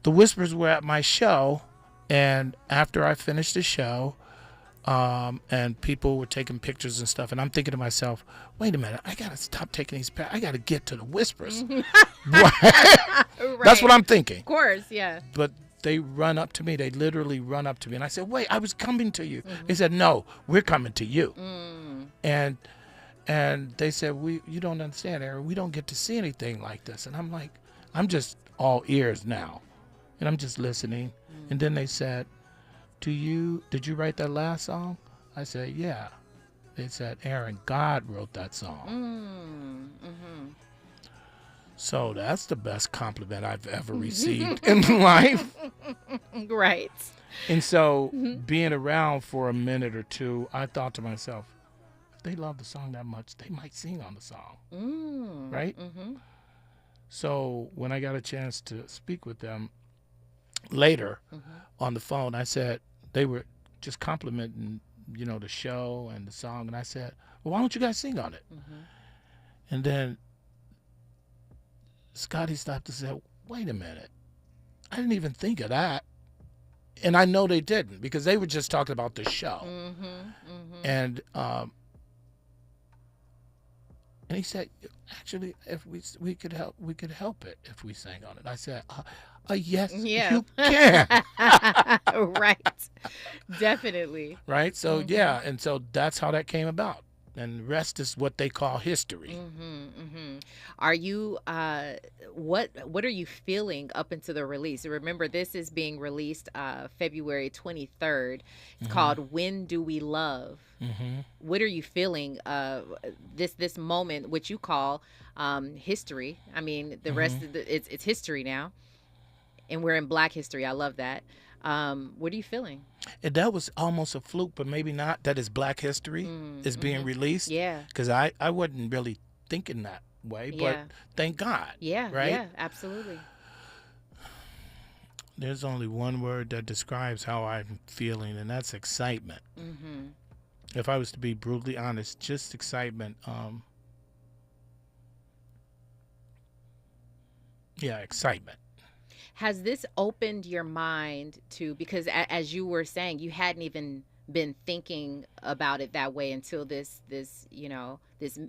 G: the Whispers were at my show. And after I finished the show, and people were taking pictures and stuff, and I'm thinking to myself, wait a minute, I gotta stop taking these I gotta get to the Whispers. Right. That's what I'm thinking. Of
F: course, yeah.
G: But they run up to me. They literally run up to me, and I said, wait, I was coming to you. Mm-hmm. They said, no, we're coming to you. And they said, you don't understand, Aaron, we don't get to see anything like this. And I'm like, I'm just all ears now, and I'm just listening. And then they said, did you write that last song? I said, yeah. They said, Aaron, God wrote that song.
F: Mm-hmm.
G: So that's the best compliment I've ever received in life.
F: Right.
G: And so being around for a minute or two, I thought to myself, if they love the song that much, they might sing on the song. Right?
F: Mm-hmm.
G: So when I got a chance to speak with them later on the phone, I said, they were just complimenting, the show and the song. And I said, well, why don't you guys sing on it? Mm-hmm. And then Scotty stopped and said, wait a minute. I didn't even think of that. And I know they didn't, because they were just talking about the show.
F: Mm-hmm. Mm-hmm.
G: And he said, actually, if we could help it if we sang on it. I said, yes, you can.
F: Right. Definitely.
G: Right. So, and so that's how that came about. and the rest is what they call history.
F: Are you what are you feeling up into the release? Remember, this is being released February 23rd. It's called When Do We Love? What are you feeling this moment, which you call history? I mean, the rest of it's history now, and we're in Black history. I love that. What are you feeling?
G: And that was almost a fluke, but maybe not. That is Black history is being released.
F: Yeah.
G: Because I wasn't really thinking that way, but thank God.
F: Yeah.
G: Right?
F: Yeah, absolutely.
G: There's only one word that describes how I'm feeling, and that's excitement. If I was to be brutally honest, just excitement. Excitement.
F: Has this opened your mind to, because as you were saying, you hadn't even been thinking about it that way until this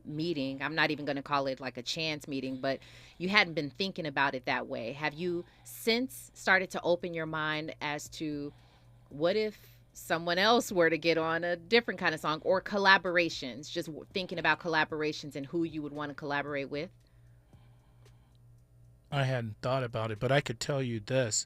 F: meeting. I'm not even going to call it like a chance meeting, but you hadn't been thinking about it that way. Have you since started to open your mind as to what if someone else were to get on a different kind of song, or collaborations, just thinking about collaborations and who you would want to collaborate with?
G: I hadn't thought about it, but I could tell you this.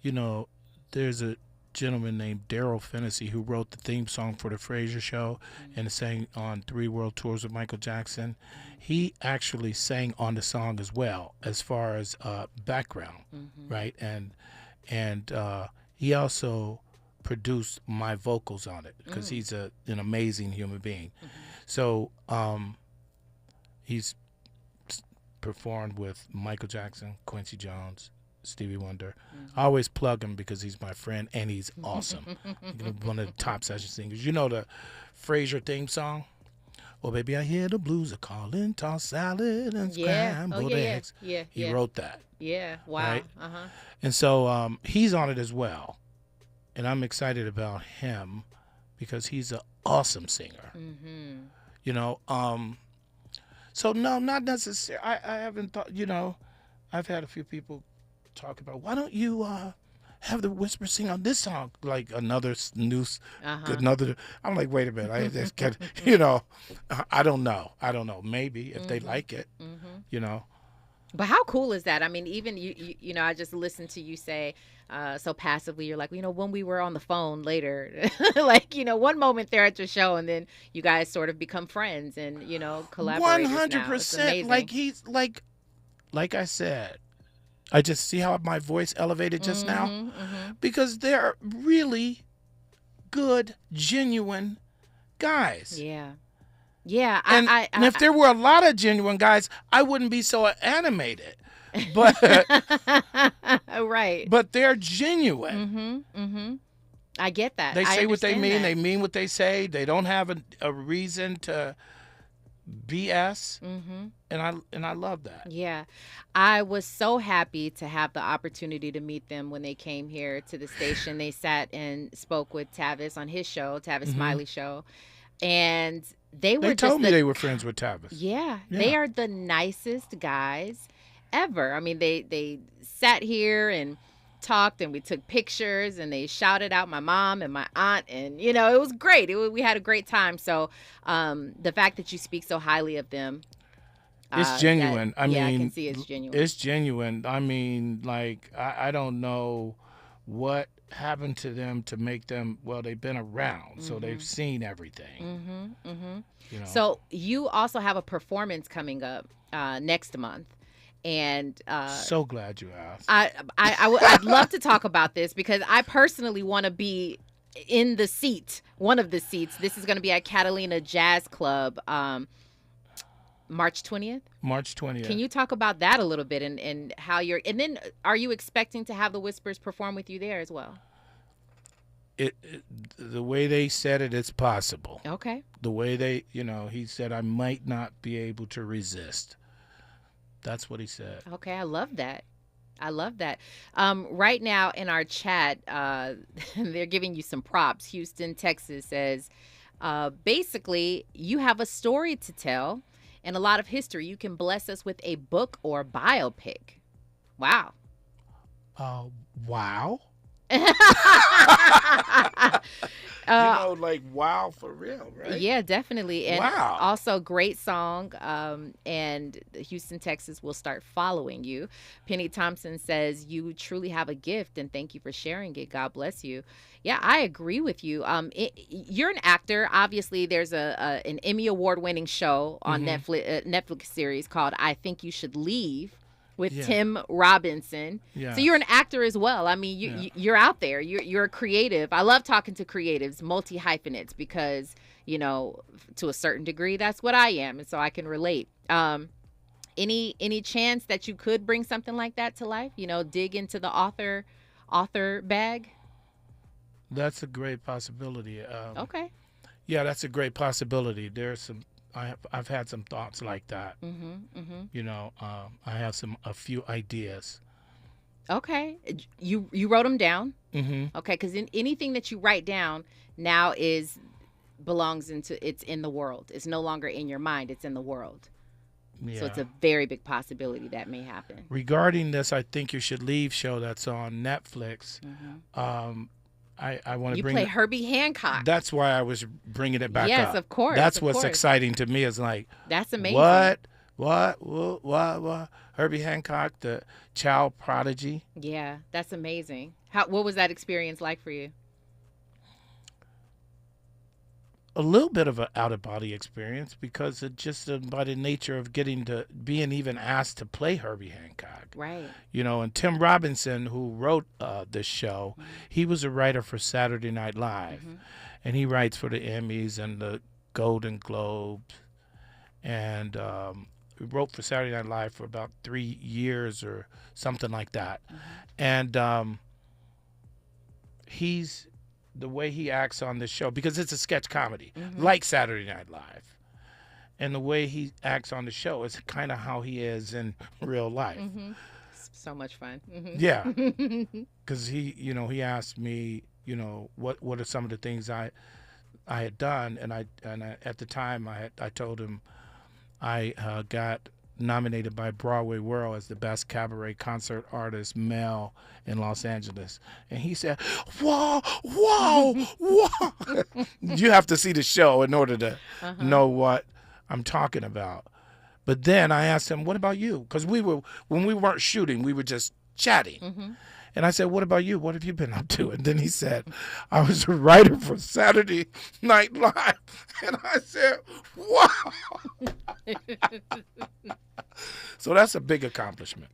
G: There's a gentleman named Daryl Fennessy who wrote the theme song for the Frasier Show and sang on 3 world tours with Michael Jackson. He actually sang on the song as well, as far as background, right? And he also produced my vocals on it because he's an amazing human being. So he's performed with Michael Jackson, Quincy Jones, Stevie Wonder. I always plug him because he's my friend and he's awesome. One of the top session singers. You know the Frasier theme song? Oh, baby, I hear the blues are calling, toss salad and scrambled eggs. He wrote that.
F: Yeah, wow.
G: Right? And so he's on it as well. And I'm excited about him because he's an awesome singer. So no, not necessarily. I haven't thought, I've had a few people talk about, why don't you have the Whisper sing on this song, like another news, another. I'm like, wait a minute, I just get, I don't know. Maybe if they like it,
F: But how cool is that? I mean, even you I just listened to you say so passively, you're like, when we were on the phone later, like, one moment there at your show, and then you guys sort of become friends and, collaborators.
G: 100%. Like he's like I said, I just see how my voice elevated just now because they're really good, genuine guys.
F: Yeah.
G: And if there were a lot of genuine guys, I wouldn't be so animated. But
F: right.
G: But they're genuine.
F: I get that.
G: They say what they mean.
F: That.
G: They mean what they say. They don't have a reason to BS. And I love that.
F: Yeah. I was so happy to have the opportunity to meet them when they came here to the station. They sat and spoke with Tavis on his show, Tavis Smiley Show. And they
G: told me they were friends with Tavis.
F: Yeah. They are the nicest guys ever. I mean, they sat here and talked, and we took pictures, and they shouted out my mom and my aunt, and it was great. We had a great time. So the fact that you speak so highly of them,
G: it's genuine. I mean,
F: I can see it's genuine.
G: It's genuine. I mean, like, I don't know what happened to them to make them, they've been around, so they've seen everything.
F: So you also have a performance coming up next month. And
G: so glad you asked.
F: I'd love to talk about this because I personally want to be in the seat, one of the seats. This is going to be at Catalina Jazz Club, March 20th.
G: March 20th.
F: Can you talk about that a little bit and how you're? And then, are you expecting to have the Whispers perform with you there as well?
G: The way they said it, it's possible.
F: Okay.
G: The way they, he said I might not be able to resist. That's what he said.
F: Okay, I love that. Right now in our chat, they're giving you some props. Houston, Texas says, basically, you have a story to tell and a lot of history. You can bless us with a book or biopic. Wow.
G: Wow. like, wow, for real, right?
F: Yeah, definitely. And
G: wow.
F: Also, great song. And Houston, Texas will start following you. Penny Thompson says, you truly have a gift, and thank you for sharing it. God bless you. Yeah, I agree with you. You're an actor. Obviously, there's an Emmy Award-winning show on Netflix series called I Think You Should Leave with Tim Robinson.
G: Yeah.
F: So you're an actor as well. I mean, you're out there. You're a creative. I love talking to creatives, multi-hyphenates, because, you know, to a certain degree, that's what I am, and so I can relate. Any chance that you could bring something like that to life? You know, dig into the author bag?
G: That's a great possibility.
F: Okay.
G: Yeah, that's a great possibility. There's some. I've had some thoughts like that. You know, I have a few ideas.
F: Okay, you wrote them down.
G: Mm-hmm.
F: Okay, because anything that you write down now it's in the world. It's no longer in your mind. It's in the world.
G: Yeah.
F: So it's a very big possibility that may happen.
G: Regarding this, I Think You Should Leave show that's on Netflix. I want to bring.
F: You play Herbie Hancock.
G: That's why I was bringing it back up.
F: Yes, of course.
G: That's what's exciting to me. Is like.
F: That's amazing.
G: What? Herbie Hancock, the child prodigy.
F: Yeah, that's amazing. What was that experience like for you?
G: A little bit of an out-of-body experience, because it just by the nature of being even asked to play Herbie Hancock.
F: Right.
G: You know, and Tim Robinson, who wrote this show, he was a writer for Saturday Night Live, and he writes for the Emmys and the Golden Globes, and he wrote for Saturday Night Live for about 3 years or something like that, and the way he acts on this show, because it's a sketch comedy, like Saturday Night Live. And the way he acts on the show is kind of how he is in real life.
F: So much fun.
G: Yeah. Because he asked me, what are some of the things I had done. And I at the time, I told him I got nominated by Broadway World as the best cabaret concert artist male in Los Angeles. And he said, whoa. You have to see the show in order to know what I'm talking about. But then I asked him, what about you? Because when we weren't shooting, we were just chatting. And I said, what about you? What have you been up to? And then he said, I was a writer for Saturday Night Live. And I said, wow. So that's a big accomplishment,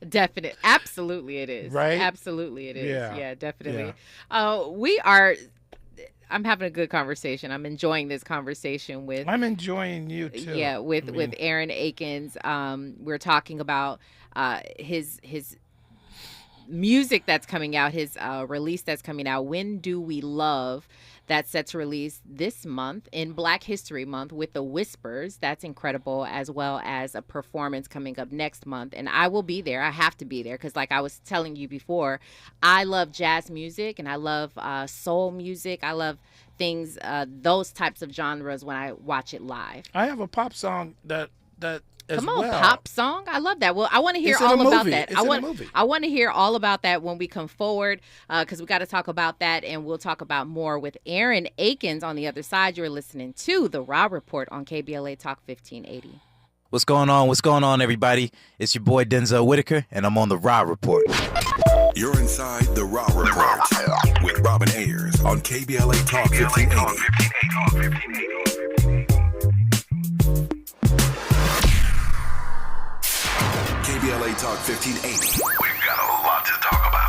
F: Definite. Absolutely it is.
G: Right?
F: Absolutely it is.
G: Yeah,
F: definitely.
G: Yeah.
F: I'm having a good conversation. I'm enjoying this conversation with.
G: I'm enjoying you too.
F: Yeah, with Aaron Akins. We're talking about his music that's coming out, his release that's coming out. When Do We Love? That's set to release this month in Black History Month with The Whispers. That's incredible, as well as a performance coming up next month. And I will be there. I have to be there because, like I was telling you before, I love jazz music and I love soul music. I love things, those types of genres when I watch it live.
G: I have a pop song that
F: Come on,
G: well.
F: pop song. I love that. Well, I want to hear
G: It's in a
F: all about
G: movie.
F: that.
G: It's in a movie.
F: I want to hear all about that when we come forward, because we got to talk about that, and we'll talk about more with Aaron Akins on the other side. You're listening to The Raw Report on KBLA Talk 1580.
A: What's going on? What's going on, everybody? It's your boy Denzel Whitaker, and I'm on The Raw Report.
B: You're inside The Raw Report with Robin Ayers on KBLA Talk 1580. KBLA Talk 1580.
O: We've got a lot to talk about.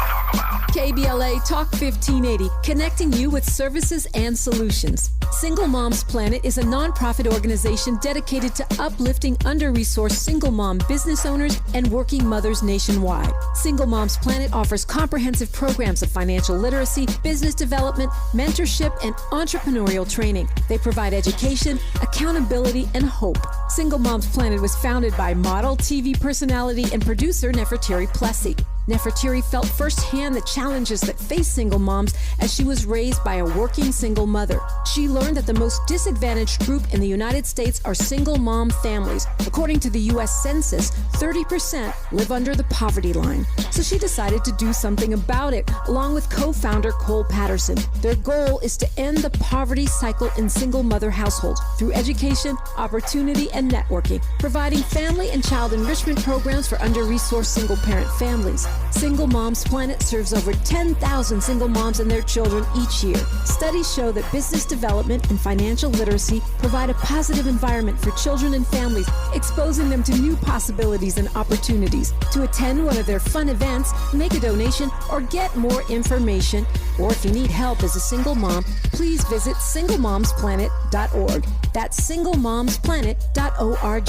D: KBLA Talk 1580, connecting you with services and solutions. Single Moms Planet is a nonprofit organization dedicated to uplifting under-resourced single mom business owners and working mothers nationwide. Single Moms Planet offers comprehensive programs of financial literacy, business development, mentorship, and entrepreneurial training. They provide education, accountability, and hope. Single Moms Planet was founded by model, TV personality, and producer Nefertari Plessy. Nefertiti felt firsthand the challenges that face single moms as she was raised by a working single mother. She learned that the most disadvantaged group in the United States are single mom families. According to the U.S. Census, 30% live under the poverty line. So she decided to do something about it, along with co-founder Cole Patterson. Their goal is to end the poverty cycle in single mother households through education, opportunity, and networking, providing family and child enrichment programs for under-resourced single-parent families. Single Moms Planet serves over 10,000 single moms and their children each year. Studies show that business development and financial literacy provide a positive environment for children and families, exposing them to new possibilities and opportunities. To attend one of their fun events, make a donation, or get more information, or if you need help as a single mom, please visit singlemomsplanet.org. That's singlemomsplanet.org.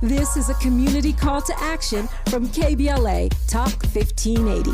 D: This is a community call to action from KBLA Talk 1580.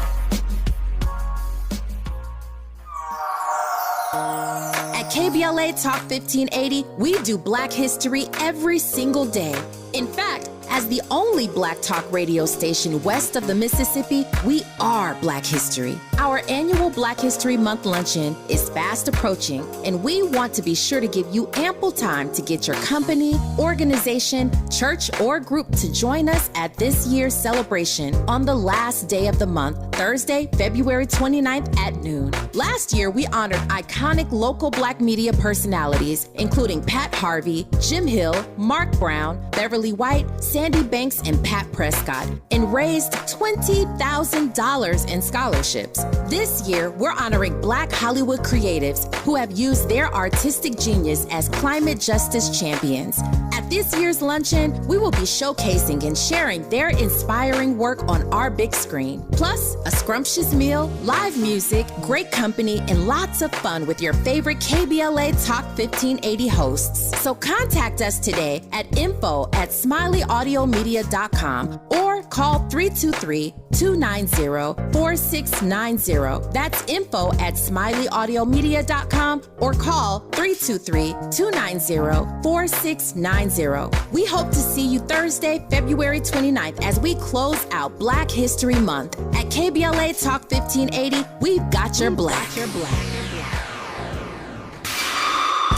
E: At KBLA Talk 1580, we do Black history every single day. In fact, as the only Black talk radio station west of the Mississippi, we are Black history. Our annual Black History Month luncheon is fast approaching, and we want to be sure to give you ample time to get your company, organization, church, or group to join us at this year's celebration on the last day of the month, Thursday, February 29th at noon. Last year, we honored iconic local Black media personalities, including Pat Harvey, Jim Hill, Mark Brown, Beverly White, Sandy Banks, and Pat Prescott, and raised $20,000 in scholarships. This year, we're honoring Black Hollywood creatives who have used their artistic genius as climate justice champions. At this year's luncheon, we will be showcasing and sharing their inspiring work on our big screen. Plus, a scrumptious meal, live music, great company, and lots of fun with your favorite KBLA Talk 1580 hosts. So contact us today at info@smileyAudiomedia.com or call 323-290-4690. That's info@smileyAudiomedia.com or call 323-290-4690. We hope to see you Thursday, February 29th as we close out Black History Month. At KBLA Talk 1580, we've got your Black.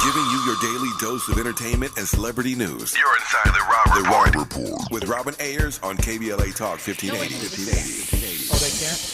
B: Giving you your daily dose of entertainment and celebrity news.
O: You're inside the Rob
B: Report with Robin Ayers on KBLA Talk 1580.
G: Oh, they can't?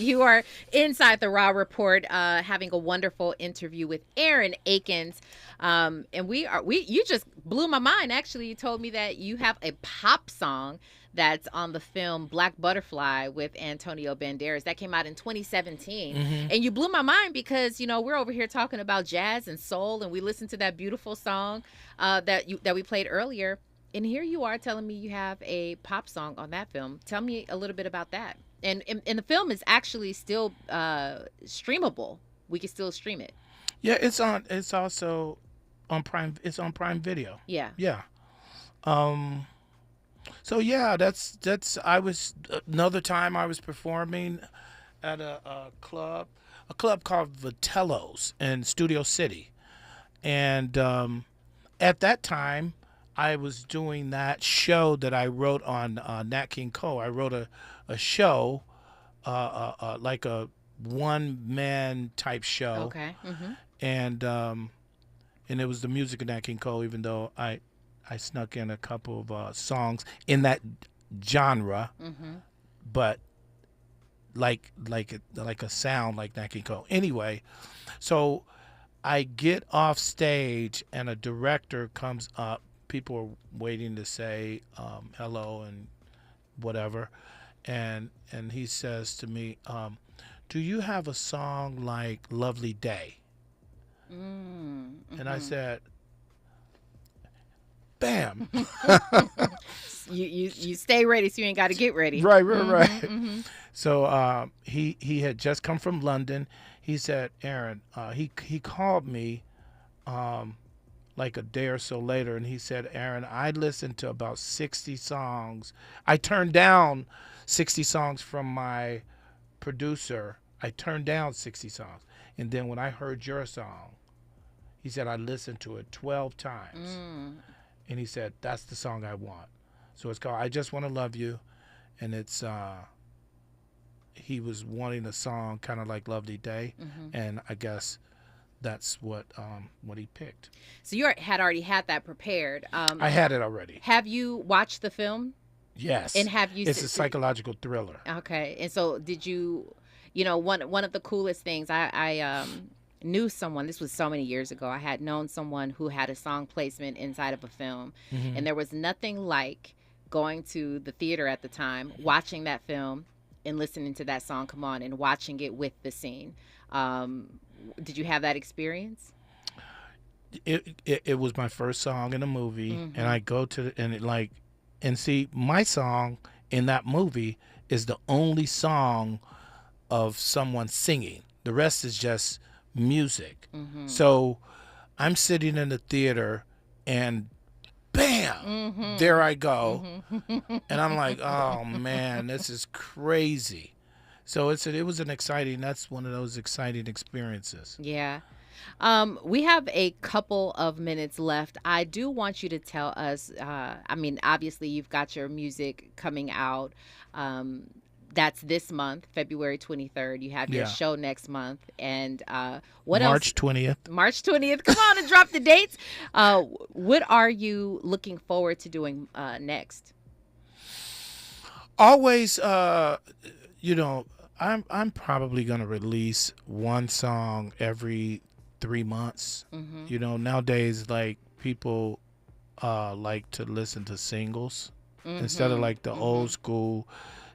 F: You are inside the Raw Report, having a wonderful interview with Aaron Akins, and you just blew my mind. Actually, you told me that you have a pop song that's on the film Black Butterfly with Antonio Banderas that came out in 2017, and you blew my mind because we're over here talking about jazz and soul, and we listened to that beautiful song that we played earlier, and here you are telling me you have a pop song on that film. Tell me a little bit about that. And the film is actually still streamable. We can still stream it.
G: Yeah, it's also on Prime. It's on Prime Video.
F: Yeah.
G: Yeah. So yeah, that's. I was another time I was performing at a club called Vitello's in Studio City, and at that time I was doing that show that I wrote on Nat King Cole. I wrote a show, like a one-man type show.
F: Okay.
G: And it was the music of Nat King Cole, even though I snuck in a couple of songs in that genre, but like a sound like Nat King Cole. Anyway, so I get off stage and a director comes up. People are waiting to say hello and whatever. And he says to me, do you have a song like Lovely Day? And I said, bam.
F: You stay ready so you ain't got to get ready.
G: Right. So he had just come from London. He said, Aaron, he called me like a day or so later, and he said, Aaron, I listened to about 60 songs. I turned down 60 songs from my producer. I turned down 60 songs. And then when I heard your song, he said, I listened to it 12 times. And he said, that's the song I want. So it's called I Just Want to Love You. And it's he was wanting a song kind of like Lovely Day, and I guess that's what he picked.
F: So you had already had that prepared.
G: I had it already.
F: Have you watched the film?
G: Yes.
F: And have you?
G: It's a psychological thriller.
F: Okay. And so did you? You know, one of the coolest things I knew someone. This was so many years ago. I had known someone who had a song placement inside of a film, and there was nothing like going to the theater at the time, watching that film, and listening to that song come on, and watching it with the scene. Did you have that experience?
G: It was my first song in a movie, and I go to and see my song in that movie is the only song of someone singing. The rest is just music. So I'm sitting in the theater and bam, there I go. And I'm like, oh man, this is crazy. So it was an exciting, that's one of those exciting experiences.
F: Yeah. We have a couple of minutes left. I do want you to tell us, I mean, obviously you've got your music coming out. That's this month, February 23rd. You have your show next month. And what
G: March
F: else?
G: 20th.
F: March 20th. Come on and drop the dates. What are you looking forward to doing next?
G: Always, you know, I'm probably going to release one song every 3 months. You know, nowadays, like, people like to listen to singles instead of like the old school,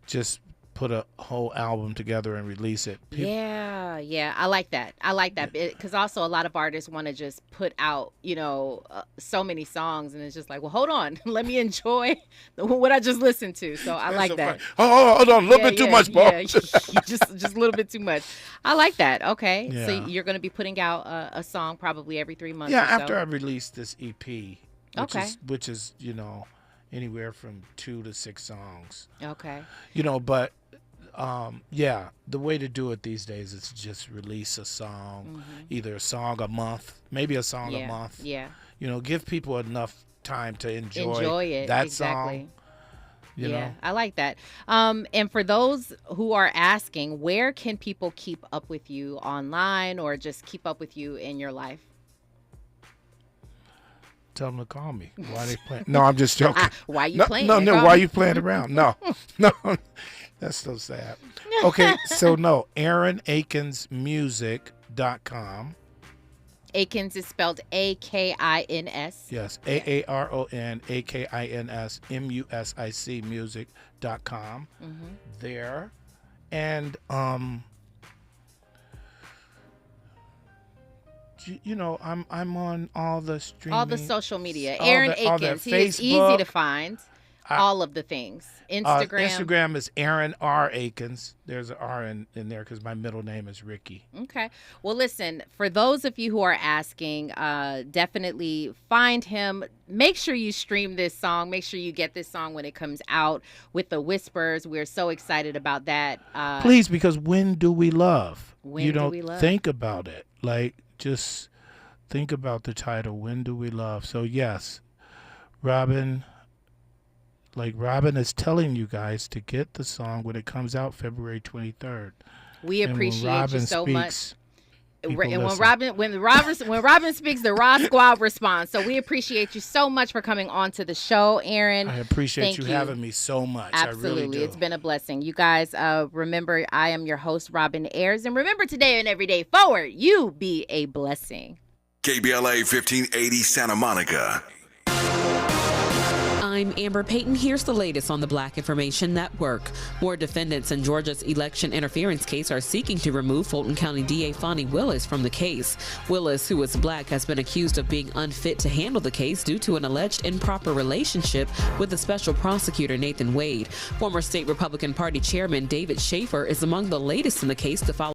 G: just put a whole album together and release it.
F: Yeah, I like that. Because also a lot of artists want to just put out, you know, so many songs, and it's just like, well, hold on, let me enjoy what I just listened to. So I like that.
G: Oh, hold on, a little bit too much, Bob.
F: Yeah, just a little bit too much. I like that. Okay,
G: Yeah.
F: so you're going to be putting out a song probably every 3 months.
G: Yeah,
F: or so.
G: after I release this EP, which is you know, anywhere from 2 to 6 songs.
F: Okay.
G: You know, but yeah, the way to do it these days is just release a song, either a song a month, maybe a song a month.
F: Yeah.
G: You know, give people enough time to enjoy
F: it.
G: that
F: Exactly.
G: song. You know?
F: I like that. And for those who are asking, where can people keep up with you online or just keep up with you in your life?
G: Tell them to call me. Why they playing? No, I'm just joking.
F: Why you playing?
G: No, why are you playing around? No. That's so sad. Okay, so no, AaronAkinsMusic.com.
F: Akins is spelled Akins.
G: Yes, AaronAkinsMusic music.com. There. And you know, I'm on all the streaming,
F: all the social media. Aaron Akins. He is easy to find. All of the things.
G: Instagram is Aaron R. Akins. There's an R in there because my middle name is Ricky.
F: Okay. Well, listen, for those of you who are asking, definitely find him. Make sure you stream this song. Make sure you get this song when it comes out with the Whispers. We're so excited about that.
G: Please, because when do we love?
F: When do we love?
G: Think about it. Like, just think about the title, When Do We Love? So, yes, Robin is telling you guys to get the song when it comes out February 23rd.
F: We appreciate you so much. And when
G: listen.
F: Robin speaks, the Raw Squad responds. So we appreciate you so much for coming on to the show, Aaron.
G: I appreciate you having me so much.
F: Absolutely.
G: I really do.
F: It's been a blessing. You guys, remember, I am your host, Robin Ayers. And remember, today and every day forward, you be a blessing.
B: KBLA 1580 Santa Monica.
Q: I'm Amber Payton. Here's the latest on the Black Information Network. More defendants in Georgia's election interference case are seeking to remove Fulton County DA Fonnie Willis from the case. Willis, who is black, has been accused of being unfit to handle the case due to an alleged improper relationship with the special prosecutor Nathan Wade. Former state Republican Party chairman David Schaefer is among the latest in the case to follow